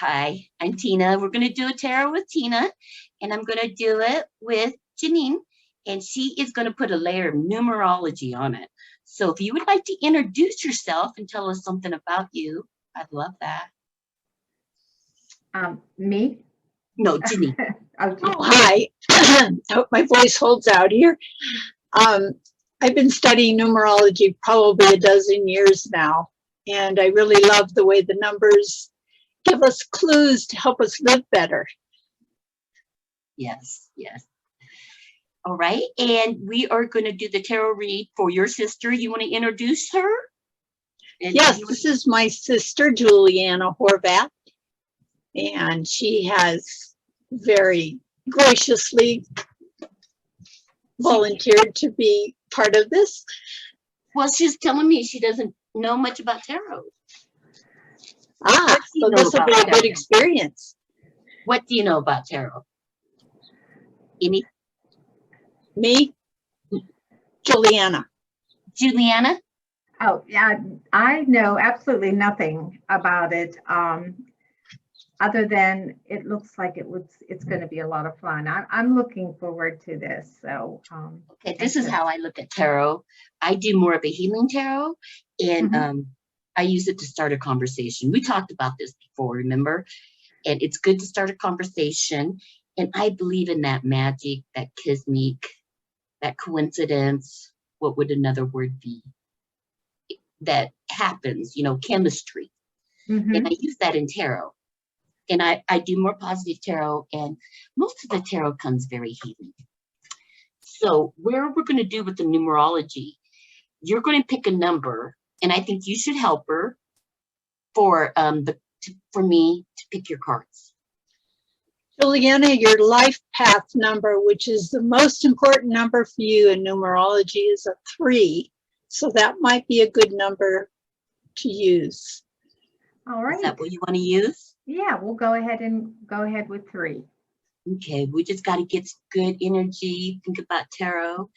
Hi, I'm Tina. We're going to do a tarot with Tina, and I'm going to do it with Janine, and she is going to put a layer of numerology on it. So if you would like to introduce yourself and tell us something about you, I'd love that. Me? No, Janine. Oh, Hi. I hope my voice holds out here. I've been studying numerology probably a dozen years now, and I really love the way the numbers give us clues to help us live better. Yes, yes. All right, and we are going to do the tarot read for your sister. You want to introduce her? And Yes, this is my sister, Juliana Horvath, and she has very graciously volunteered to be part of this. Well, she's telling me she doesn't know much about tarot. So this will be a good experience. What do you know about tarot? Any? Me? Juliana. Juliana? oh, yeah, I know absolutely nothing about it, other than it looks like it's going to be a lot of fun. I'm looking forward to this. So, okay, this is how I look at tarot. I do more of a healing tarot, and I use it to start a conversation. We talked about this before, remember? And it's good to start a conversation. And I believe in that magic, that kismic, that coincidence. What would another word be? That happens, chemistry. And I use that in tarot. And I do more positive tarot, and most of the tarot comes very healing. So where we're going to do with the numerology, you're going to pick a number, and I think you should help her for me to pick your cards. Juliana, your life path number, which is the most important number for you in numerology, is a 3. So that might be a good number to use. All right. Is that what you want to use? Yeah, we'll go ahead with 3. Okay, we just got to get good energy. Think about tarot.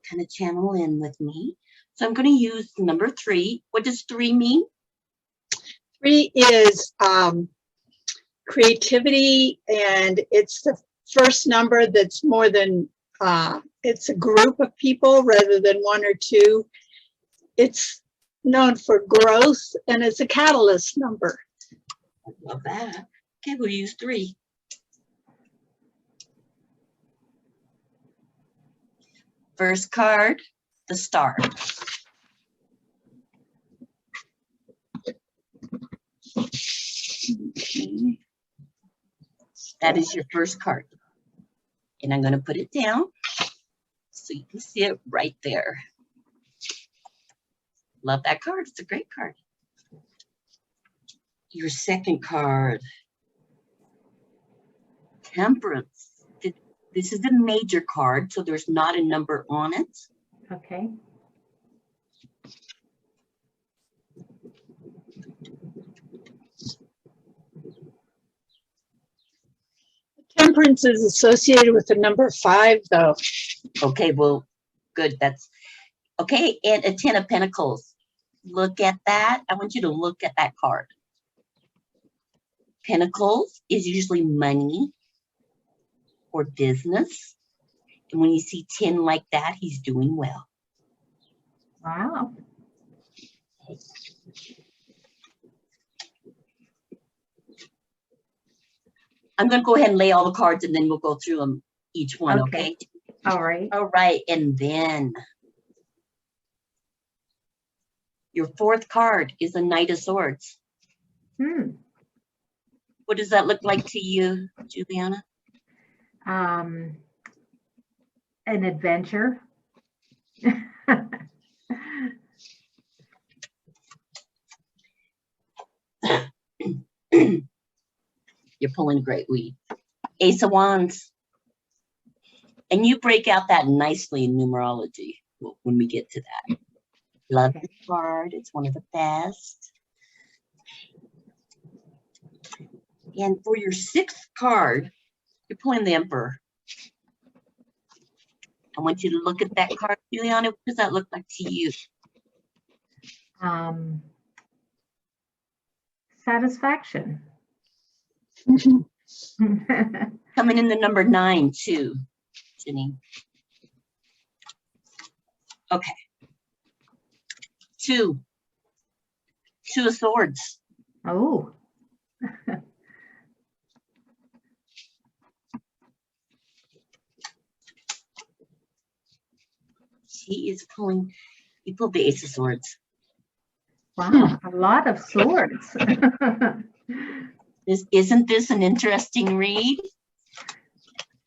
Kind of channel in with me. So I'm going to use number 3. What does 3 mean? 3 is creativity, and it's the first number that's more than, it's a group of people rather than 1 or 2. It's known for growth, and it's a catalyst number. I love that. Okay, we'll use 3. First card, the Star. Okay. That is your first card. And I'm going to put it down so you can see it right there. Love that card. It's a great card. Your second card, Temperance. This is a major card, so there's not a number on it. Okay. Temperance is associated with the number 5, though. Okay, well, good. That's okay. And a 10 of Pentacles. Look at that. I want you to look at that card. Pentacles is usually money or business. And when you see 10 like that, he's doing well. Wow. I'm going to go ahead and lay all the cards, and then we'll go through them each one, okay? All right. All right, and then your fourth card is a Knight of Swords. What does that look like to you, Juliana? An adventure. You're pulling great weed. Ace of Wands. And you break out that nicely in numerology when we get to that. Love this card. It's one of the best. And for your 6th card, you're pulling the Emperor. I want you to look at that card, Juliana. What does that look like to you? satisfaction. Coming in the number 9 too, Jenny. Okay. 2 of Swords. Oh. She is pulling, you pulled the Ace of Swords. Wow, a lot of swords. Isn't this an interesting read?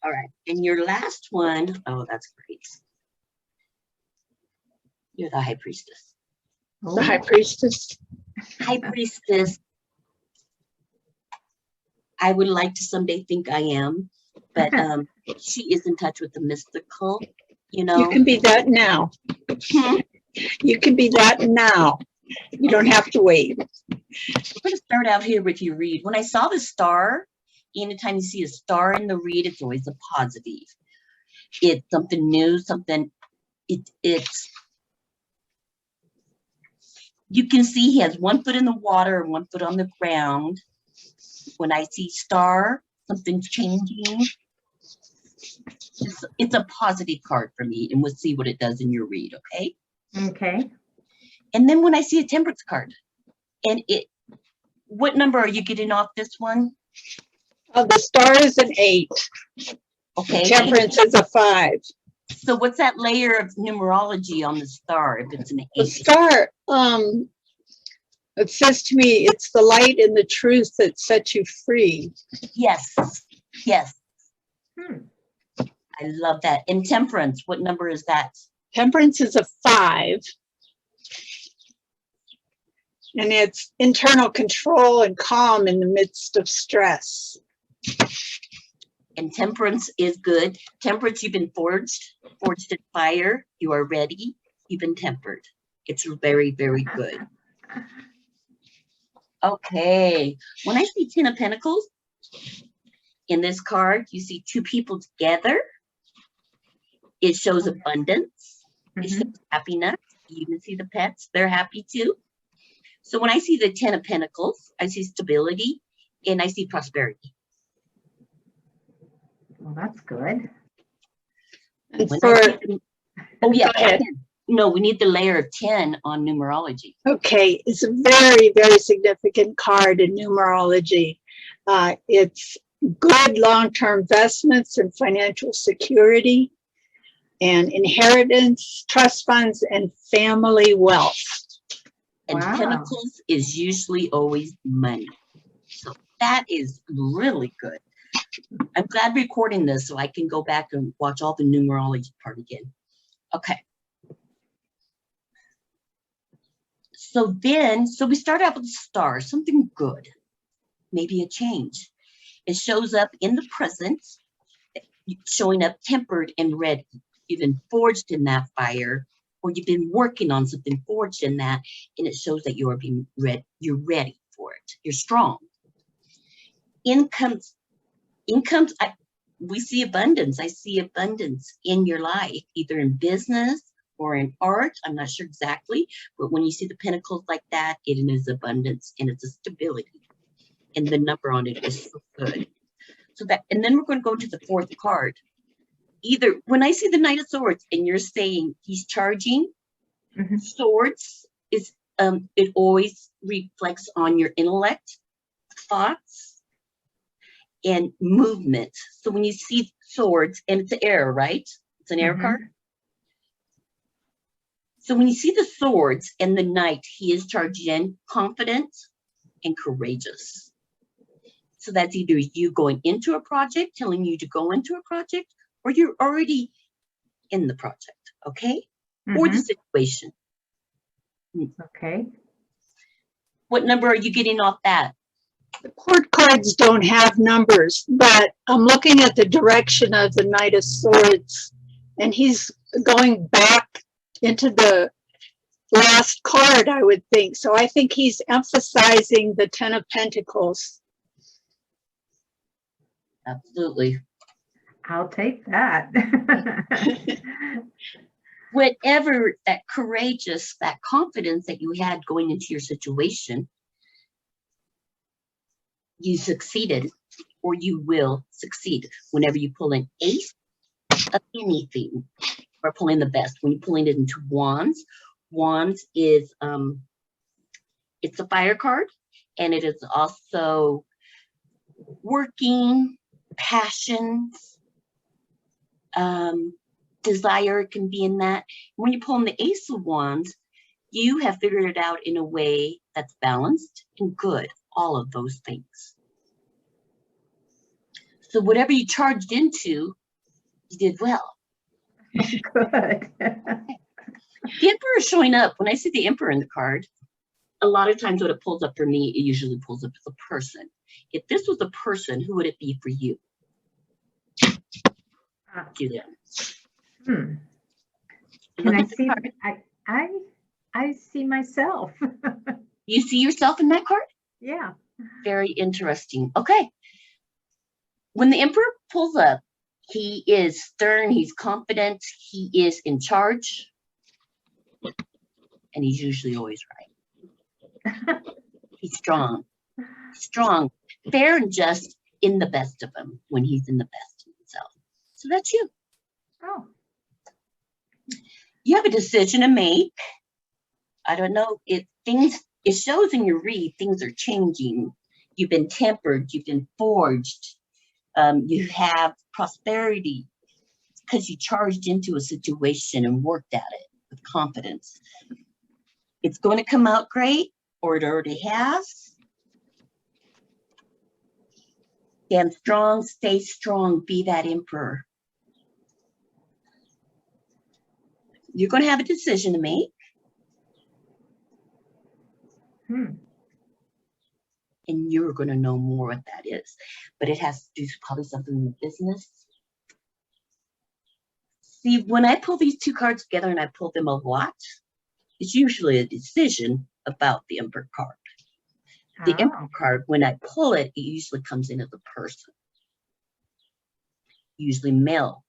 All right, and your last one, oh, that's great. You're the High Priestess. The High Priestess. High Priestess. I would like to someday think I am, but she is in touch with the mystical, you know. You can be that now. You can be that now. You don't have to wait. I'm going to start out here with your read. When I saw the star, anytime you see a star in the read, it's always a positive. It's something new, something, it's, you can see he has 1 foot in the water and 1 foot on the ground. When I see star, something's changing. It's a positive card for me, and we'll see what it does in your read, okay? Okay. And then when I see a Temperance card, and what number are you getting off this one? The star is an 8. Okay. Temperance is a 5. So what's that layer of numerology on the star if it's an 8? The star, it says to me, it's the light and the truth that sets you free. Yes. Yes. I love that. And Temperance, what number is that? Temperance is a 5. And it's internal control and calm in the midst of stress. And Temperance is good. Temperance, you've been forged in fire. You are ready. You've been tempered. It's very, very good. Okay. When I see 10 of Pentacles in this card, you see 2 people together. It shows abundance. It shows happiness. You can see the pets. They're happy too. So when I see the 10 of Pentacles, I see stability and I see prosperity. Well, that's good. And oh yeah, go ahead. No, we need the layer of 10 on numerology. Okay, it's a very, very significant card in numerology. It's good long-term investments and financial security and inheritance, trust funds, and family wealth. And wow. Pentacles is usually always money. So that is really good. I'm glad recording this so I can go back and watch all the numerology part again. Okay. So we start out with a star, something good, maybe a change. It shows up in the present, showing up tempered and ready. You've been forged in that fire, or you've been working on something forged in that, and it shows that you're ready for it. You're strong. We see abundance. I see abundance in your life, either in business or in art. I'm not sure exactly, but when you see the pentacles like that, it is abundance and it's a stability. And the number on it is so good. And then we're going to go to the 4th card. Either when I see the Knight of Swords and you're saying he's charging, swords is it always reflects on your intellect, thoughts, and movement. So when you see swords, and it's an air, right? It's an air card. So when you see the swords and the knight, he is charged in, confident and courageous. So that's either you going into a project, telling you to go into a project, or you're already in the project, okay? Or the situation. Okay. What number are you getting off that? The court cards don't have numbers, but I'm looking at the direction of the Knight of Swords, and he's going back into the last card, I would think. So I think he's emphasizing the 10 of Pentacles. Absolutely. I'll take that. Whatever that courageous, that confidence that you had going into your situation, you succeeded or you will succeed. Whenever you pull an ace of anything, or pulling the best, when you're pulling it into wands, wands is it's a fire card, and it is also working, passions, desire can be in that. When you're pulling the ace of wands, you have figured it out in a way that's balanced and good, all of those things. So whatever you charged into, you did well. Good. The Emperor is showing up. When I see the Emperor in the card, a lot of times when it pulls up for me, it usually pulls up as a person. If this was a person, who would it be for you? Julia. Can Look I at the see? card. I see myself. You see yourself in that card? Yeah. Very interesting. Okay. When the Emperor pulls up, he is stern, he's confident, he is in charge, and he's usually always right. He's strong, fair and just in the best of him when he's in the best of himself. So that's you. Oh. You have a decision to make. I don't know if it shows in your read, things are changing. You've been tempered, you've been forged. You have prosperity because you charged into a situation and worked at it with confidence. It's going to come out great, or it already has. Stand strong, stay strong, be that Emperor. You're going to have a decision to make. And you're going to know more what that is. But it has to do probably something in the business. See, when I pull these two cards together and I pull them a lot, it's usually a decision about the Emperor card. The Emperor card, when I pull it, it usually comes in as a person. Usually male.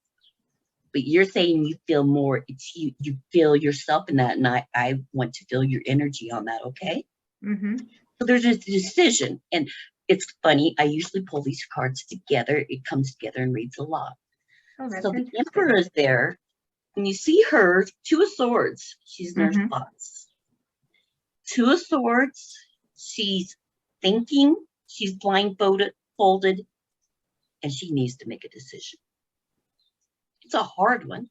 But you're saying you feel more, it's you feel yourself in that, and I want to feel your energy on that, okay? Mm-hmm. So there's a decision, and it's funny, I usually pull these cards together, it comes together and reads a lot. Oh, that's so the interesting. Emperor is there, and you see her, Two of Swords, she's in her thoughts. Two of Swords, she's thinking, she's blindfolded, and she needs to make a decision. It's a hard one.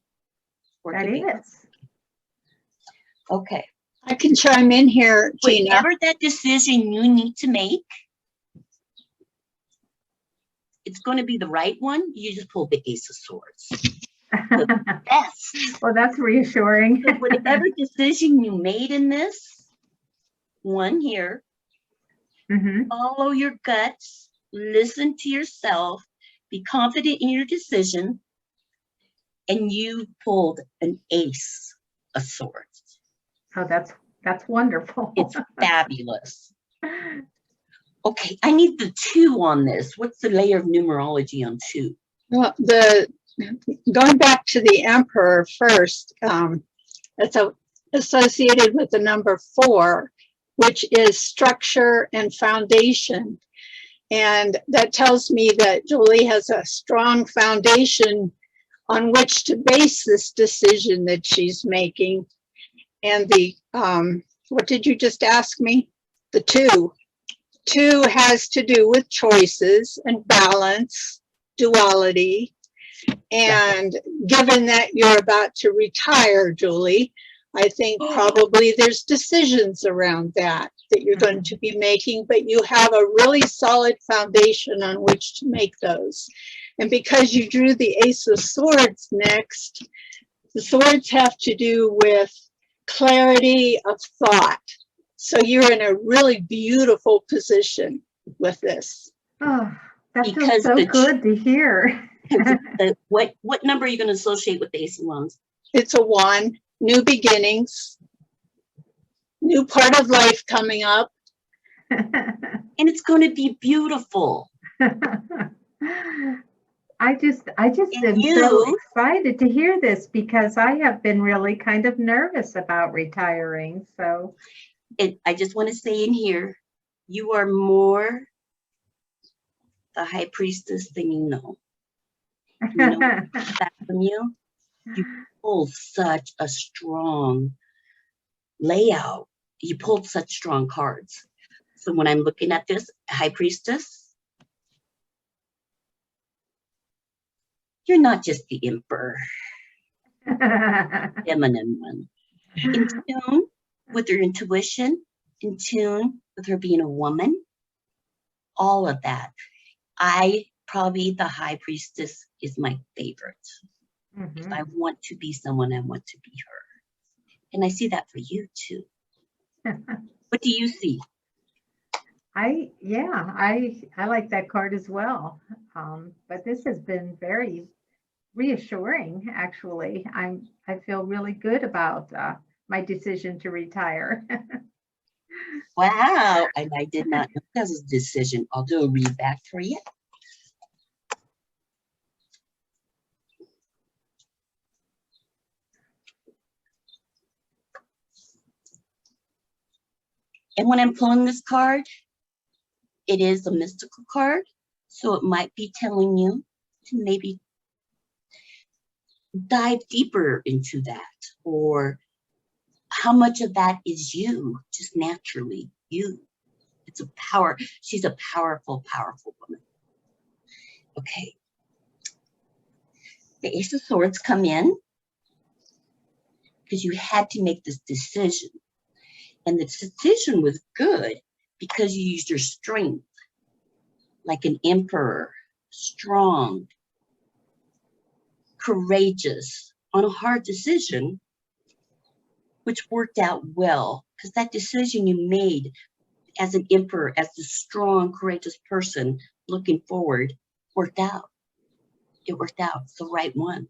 That is. Okay. I can chime in here, Tina. Whatever that decision you need to make, it's going to be the right one. You just pull the Ace of Swords. The best. Well, that's reassuring. So whatever decision you made in this one here, follow your guts, listen to yourself, be confident in your decision, and you pulled an Ace of Swords. Oh, that's wonderful. It's fabulous. Okay, I need the 2 on this. What's the layer of numerology on 2? Well, going back to the Emperor first, it's associated with the number 4, which is structure and foundation. And that tells me that Julie has a strong foundation on which to base this decision that she's making. And the, what did you just ask me? The 2. 2 has to do with choices and balance, duality. And given that you're about to retire, Julie, I think probably there's decisions around that you're going to be making, but you have a really solid foundation on which to make those. And because you drew the Ace of Swords next, the swords have to do with clarity of thought. So you're in a really beautiful position with this. Oh, that feels so good to hear. What number are you going to associate with the Ace of Wands? It's a 1, new beginnings, new part of life coming up. And it's going to be beautiful. I just am so excited to hear this because I have been really kind of nervous about retiring. So I just want to say in here, you are more the High Priestess thing, you know that from you. You pulled such a strong layout. You pulled such strong cards. So when I'm looking at this High Priestess, you're not just the Emperor, feminine one. In tune with her intuition, in tune with her being a woman, all of that. Probably the High Priestess is my favorite. If I want to be someone, I want to be her. And I see that for you too. What do you see? I like that card as well. But this has been very reassuring, actually. I feel really good about my decision to retire. Wow. And I did not know that was a decision. I'll do a read back for you. And when I'm pulling this card, it is a mystical card. So it might be telling you to maybe dive deeper into that, or how much of that is you, just naturally you. It's a power. She's a powerful, powerful woman. Okay. The Ace of Swords come in because you had to make this decision. And the decision was good because you used your strength like an emperor, strong, courageous on a hard decision, which worked out well because that decision you made as an emperor, as the strong, courageous person looking forward, worked out. It worked out. It's the right one.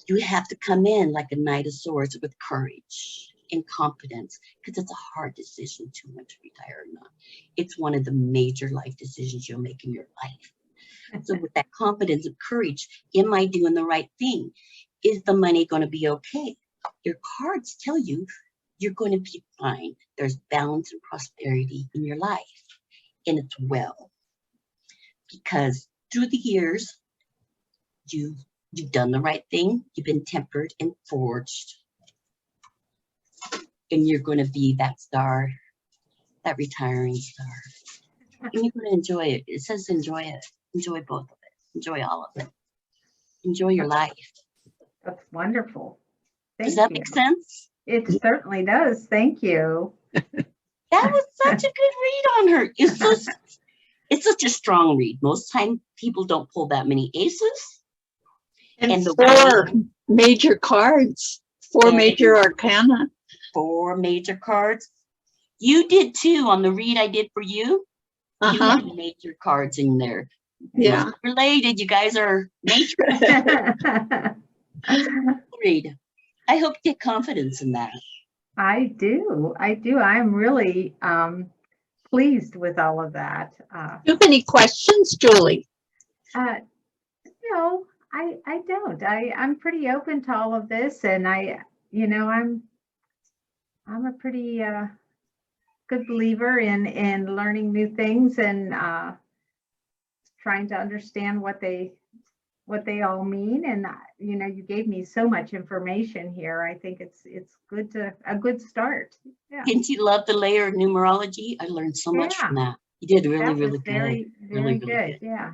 You have to come in like a Knight of Swords with courage and confidence because it's a hard decision to want to retire or not. It's one of the major life decisions you'll make in your life. So with that confidence and courage, am I doing the right thing? Is the money going to be okay? Your cards tell you you're going to be fine. There's balance and prosperity in your life, and it's well. Because through the years, you've done the right thing. You've been tempered and forged. And you're going to be that star, that retiring star. And you're going to enjoy it. It says enjoy it. Enjoy both of it. Enjoy all of it. Enjoy your life. That's wonderful. Does that make sense? It certainly does. Thank you. That was such a good read on her. It's such a strong read. Most time people don't pull that many aces. And four major cards, four major arcana. 4 major cards. You did too on the read I did for you. You had major cards in there. Yeah. Related, you guys are major. Read. I hope you get confidence in that. I do. I'm really pleased with all of that. Do you have any questions, Julie? No, I don't. I'm pretty open to all of this, and I'm a pretty good believer in learning new things and trying to understand what they all mean. And you gave me so much information here. I think it's a good start. Yeah. Didn't you love the layer of numerology? I learned so much from that. You did really good. Very really good. Yeah.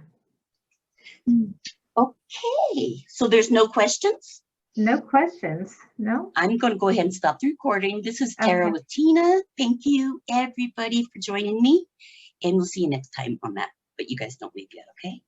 Okay, so there's no questions? No questions. No. I'm going to go ahead and stop the recording. This is Tara with Tina. Thank you, everybody, for joining me. And we'll see you next time on that. But you guys don't leave yet, okay?